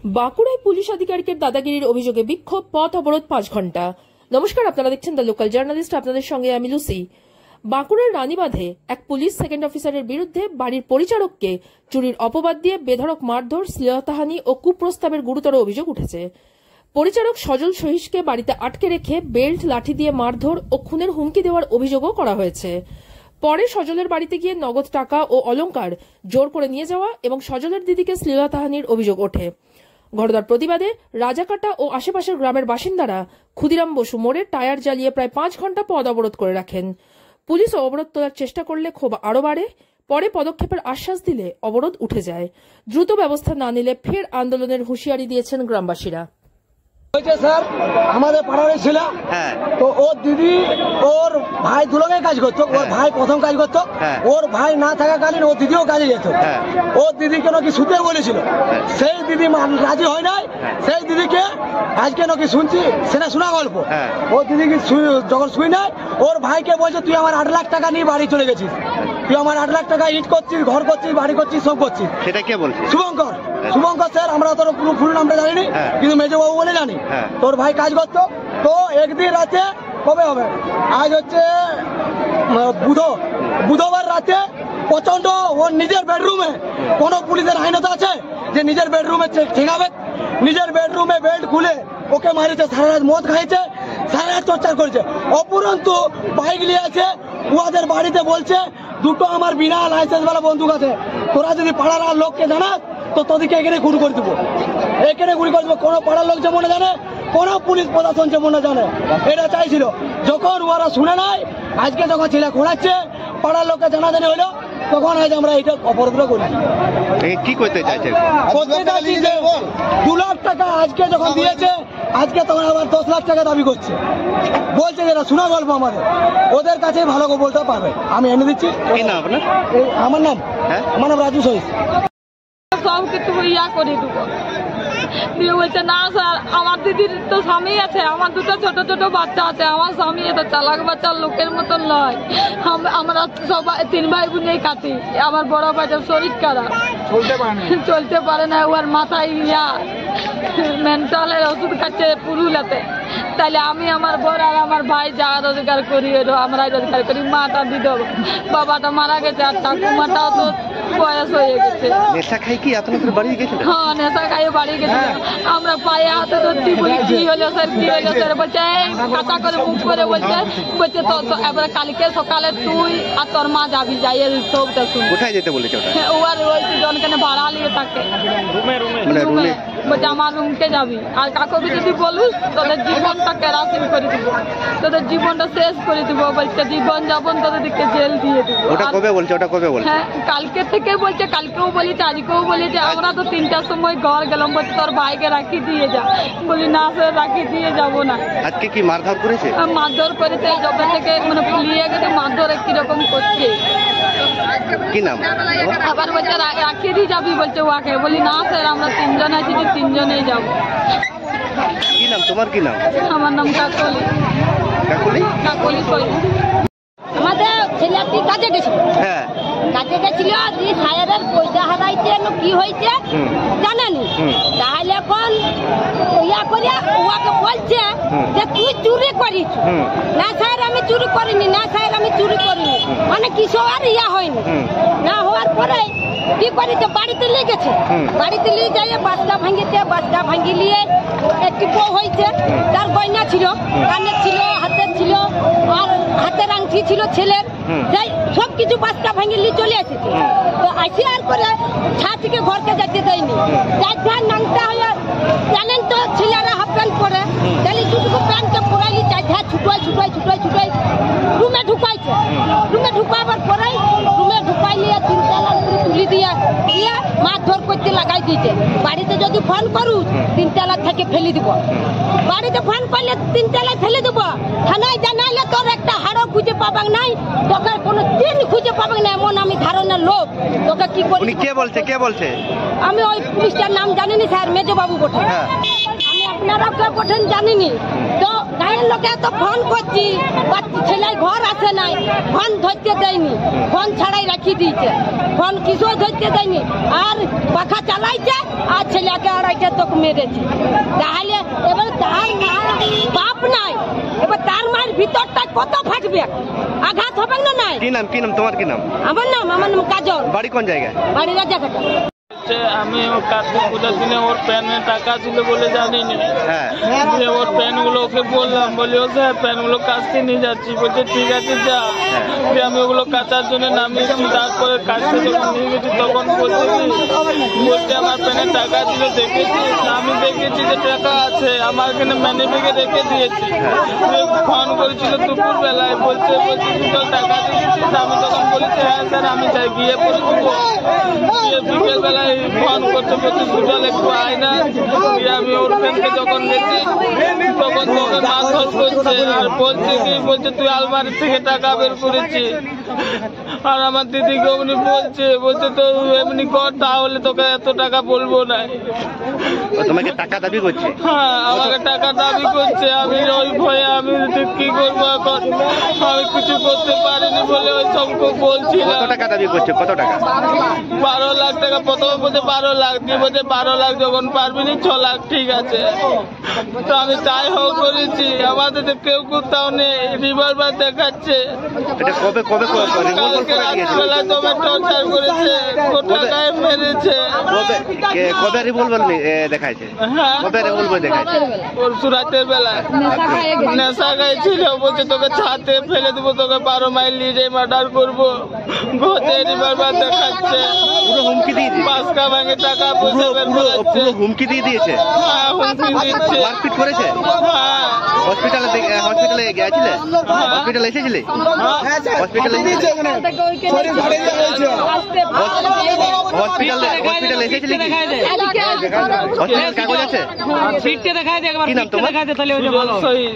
বাঁকুড়ায় পুলিশ আধিকারিকের দাদাগিরির অভিযোগে বিক্ষোভ, পথ অবরোধ 5 ঘন্টা। নমস্কার, আপনারা দেখছেন দ্য লোকাল জার্নালিস্ট, আপনাদের সঙ্গে আমি লুসি। বাঁকুড়ার রানীবাঁধে এক পুলিশ সেকেন্ড অফিসারের বিরুদ্ধে বাড়ির পরিচারককে চুরির অপবাদ দিয়ে বেধড়ক মারধর, শ্লীলতাহানি ও কুপ্রস্তাবের গুরুতর অভিযোগ উঠেছে। পরিচারক সজল সহিশকে বাড়িতে আটকে রেখে বেল্ট, লাঠি দিয়ে মারধর ও খুনের হুমকি দেওয়ার অভিযোগও করা হয়েছে। পরে সজলের বাড়িতে গিয়ে নগদ টাকা ও অলংকার জোর করে নিয়ে যাওয়া এবং সজলের দিদিকে শ্লীলতাহানির অভিযোগ ওঠে। ঘটনার প্রতিবাদে রাজাকাটা ও আশেপাশের গ্রামের বাসিন্দারা ক্ষুদিরাম বসু মোড়ে টায়ার জ্বালিয়ে প্রায় 5 ঘন্টা পথ অবরোধ করে রাখেন। পুলিশ অবরোধ তোলার চেষ্টা করলে ক্ষোভ আরও বাড়ে। পরে পদক্ষেপের আশ্বাস দিলে অবরোধ উঠে যায়। দ্রুত ব্যবস্থা না নিলে ফের আন্দোলনের হুঁশিয়ারি দিয়েছেন গ্রামবাসীরা। স্যার, আমাদের পাড়ার ছিল তো ওর দিদি ওর ভাই দুলঙ্গে কাজ করতো। ওর ভাই প্রথম কাজ করতো, ওর ভাই না থাকাকালীন ওর দিদিও কাজে যেত। ওর দিদিকে নাকি শুতে বলেছিল, সেই দিদি রাজি হয় নাই। সেই দিদিকে আজকে নাকি শুনছি, সেটা শোনা গল্প। ওর দিদিকে যখন শুই নাই, ওর ভাইকে বলছে তুই আমার 8 লাখ টাকা নিয়ে বাড়ি চলে গেছিস, তুই আমার 8 লাখ টাকা ইট করছিস, ঘর করছিস, বাড়ি করছিস, সব করছিস। সেটা কে বলছে? শুভঙ্কর। শুভঙ্কর স্যার, আমরা তোর পুরো ফুল নামটা জানি, কিন্তু মেজবাবু বলে জানি। তোর ভাই কাজ করতো। তো একদিন রাতে কবে হবে, আজ হচ্ছে বুধবার রাতে প্রচন্ড ওর নিজের বেডরুমে, কোন পুলিশের আইনত আছে যে নিজের বেডরুমে ঠেকাবে? নিজের বেডরুমে বেল্ট খুলে ওকে মারিছে, সারা রাত মদ খাইছে, সারা রাত টর্চার করেছে। অপরন্তু বাইক নিয়ে আছে, ওদের বাড়িতে বলছে দুটো আমার বিনা লাইসেন্স वाला বন্দুক আছে, তোরা যদি পাড়ার লোককে জানাস তো তোদেরকে এখানে গুলি করে দেবো, এখানে গুলি করে দেবো। কোনো পাড়ার লোক যেমন জানে, কোন পুলিশ প্রশাসন যেমন জানে, এটা চাইছিল। যখন ওরা শুনে নাই, আজকে যখন ছেলে ঘোরাচ্ছে, পাড়ার লোককে জানাজানি হলো, তখন আজ আমরা এটা অপরাধ করি। কি করতে চাইছে? 2 লাখ টাকা আজকে যখন দিয়েছে, আজকে তখন আবার 10 লাখ টাকা দাবি করছে। বলছে যেটা শোনা গল্প আমাদের, ওদের কাছে ভালো করে বলতে পারবে। আমি এনে দিচ্ছি। আমার নাম রাজু সহিশ। সব কিছু ইয়া করে দেবো দিয়ে বলছে না স্যার, আমার দিদির তো স্বামী আছে, আমার দুটো ছোট ছোট বাচ্চা আছে, আমার স্বামী এত চালাক বাচ্চার লোকের মতন নয়। আমরা সবাই 3 ভাই বোনেই কাটি। আমার বড় ভাইটার শরীর খারাপ, চলতে পারে না, ওর মাথায় ইয়া মেন্টালের ওষুধ খাচ্ছে পুরুলাতে। তাহলে আমি আমার বড় আর আমার ভাই যা রোজগার করি, আমরা রোজগার করি। মাটা দিদ বাবাটা মারা গেছে, আর ঠাকুমাটাও তো বয়স হয়ে গেছে। নেশা খাই কি আপনাদের বাড়ি গেছে? হ্যাঁ, নেশা খাইয়ে বাড়ি গেছে। আমরা পায়ে হাতে ধরছি, বলি কি হলো স্যার, কি হলো স্যার? বলছে কাঁচা করে মুখ করে বলছে তো এবার কালকে সকালে তুই আর তোর মা যাবি, যাই সবটা শুন। কোথায় যেতে বলেছে ওটা? ও আর ওই জনখানে ভাড়া নিয়ে থাকে, রুমে। বলছে আমার রুমকে যাবি, আর কাকুকে যদি বলুস তোদের জীবনটা কেরাসিন করে দিব, তোদের জীবনটা শেষ করে দিব। বলছে জীবন যাপন তোদেরকে জেল দিয়ে দিব। ওটা কবে বলছে? ওটা কবে বলছে? হ্যাঁ, কালকে থেকে বলছে, কালকেও বলেছে, আজকেও বলেছে। আমরা তো 3টার সময় ঘর গেলাম, বলছে তোর ভাইকে রাখি দিয়ে যা। বলি না স্যার, রাখি দিয়ে যাবো না। আজকে কি মারধর করেছে? মারধর করেছে, যবে থেকে মানে পুলিয়ে গেছে, মারধর কিরকম করছে। কি নাম? আবার বলছে রাখি দিয়ে যাবি, বলছে ওয়াকে। বলি না স্যার, আমরা 3 জন আছি, 3 জনেই যাবো। কি নাম তোমার? কি নাম? আমার নাম কাকলি। কাকলি সই। আমাদের ছেলেটি কাজে গেছিল, কাজে গেছিল, দিয়ে সাহেবের পয়সা হারাইছে, কি হয়েছে জানেনি। তাহলে এখন ইয়া করে ওকে বলছে যে তুই চুরি করিস। না স্যার, আমি চুরি করিনি। না স্যার, আমি চুরি করিনি। মানে কিছু আর ইয়া হয়নি। না হওয়ার পরে কি করেছে, বাড়িতে নিয়ে গেছে। বাড়িতে নিয়ে যাই বাসটা ভাঙিয়েছে। বাসটা ভাঙি নিয়ে একটি বউ হয়েছে, তার গয়না ছিল, কানের ছিল, হাতের ছিল, আর হাতের আংটি ছিল ছেলের। যাই সব কিছু বাসটা ভাঙি নিয়ে চলে এসেছে। তো আসি আর করে ছাতিকে ঘরকে যেতে দেয়নি। চারটা নাংটা হয়ে জানেন তো, ছেলেরা হাফ প্যান্ট পরে, তাহলে দুটো প্যান্টকে পরাইলি, চারটা ছুটাই রুমে ঢুকাইছে। রুমে ঢুকাবার পরে রুমে ঢুকাই নিয়ে 3 তলার উপরে তুলি দিয়ে মারধর করতে লাগাই দিয়েছে। বাড়িতে যদি ফোন করু 3 তলা থেকে ফেলে দিব। বাড়িতে ফোন করলে 3 তলায় ফেলে দিব। থানায় জানাইলে তোর একটা হাড়ও খুঁজে পাবাক নাই, তোকে কোনো দিন খুঁজে পাবাক না, এমন আমি ধারণার লোক। তোকে কি করি? কে বলছে? আমি ওই পুলিশটার নাম জানিনি স্যার, মেজবাবু বটে। আমি আপনারা কেউ কঠিন জানিনি তো গায়ের লোকে তো ফোন করছি ছেলে ঘর আসে নাই ফোন ধরতে দেয়নি ফোন ছাড়াই রাখি দিয়েছে ফোন কিছু ধরতে দেয়নি আর পাখা চালাইছে আর ছেলেকে আড়াইটা তো মেরেছে তাহলে এবার তার বাপ নাই এবার তার মায়ের ভিতরটা কত ফাটবে আঘাত হবে না নাই কি নাম তোমার কি নাম? আমার নাম কাজল বাড়ি কোন জায়গায়? বাড়ি রাজাঘাটা আমি ওর কার্তিক পূজার দিনে ওর প্যানে টাকা ছিল বলে জানিনি হ্যাঁ দিয়ে ওর প্যান গুলো ওকে বললাম বলি ও স্যার প্যান গুলো কাচতে নিয়ে যাচ্ছি বলছে ঠিক আছে যা দিয়ে আমি ওগুলো কাচার জন্য নামিয়েছি তারপরে কাচতে যখন নিয়ে গেছি তখন বলছে আমার প্যানে টাকা ছিল দেখেছি আমি দেখেছি যে টাকা আছে আমার এখানে ম্যানি ব্যাগে রেখে দিয়েছি ফোন করেছিল দুপুর বেলায় বলছে তুই টাকা দেখেছিস আমি তখন বলেছি হ্যাঁ স্যার আমি যাই গিয়ে পরে দেবো বিকেল বেলায় ফোন করতে বলছে সুজল একটু আয় না দিয়ে আমি ওর ফ্যানকে যখন গেছি তখন তোকে মারধর করছে আর বলছে তুই আলমারি থেকে টাকা বের করেছি আর আমার দিদিকে অমনি বলছে তো এমনি কর তাহলে তোকে এত টাকা বলবো না তোমাকে টাকা দাবি করছে? হ্যাঁ আমাকে টাকা দাবি করছে আমি ওই ভয়ে আমি কি করবো এখন আমি কিছু করতে পারিনি বলে ওই সব বলছিলাম। কত টাকা দাবি করছে? কত টাকা? 12 লাখ টাকা প্রথমে বলছে 12 লাখ দিয়ে বলছে 12 লাখ যখন পারবিনি 6 লাখ ঠিক আছে তো আমি তাই হোক করেছি আমাদের তো কেউ কোথাও নেই রিভলভার দেখাচ্ছে এটা কবে কালকে রাত্রিবেলায় তবে টর্চার করেছে টাকায় মেরেছে কবে রিভলভার দেখাইছে? হ্যাঁ কবে রিভলভার দেখাইছে? ওর সুরাতের বেলায় নেশা গাইছিল বলছে তোকে ছাতে ফেলে দেবো তোকে 12 মাইল নিয়ে যাই মার্ডার করবো ঘোষে রিভলভার দেখাচ্ছে পুরো হুমকি দিয়ে দিয়েছে? পাঁচকা ব্যাংকে টাকা পয়সা বের করাচ্ছে পুরো হুমকি দিয়ে দিয়েছে? হ্যাঁ হুমকি দিচ্ছে মারপিট করেছে? হ্যাঁ হসপিটালে গিয়েছিলে? হসপিটালে এসেছিলে? হসপিটালে হসপিটালে এসেছিলে কি? হসপিটাল কাগজ আছে? কি নাম তোমার? সুজল শহীদ।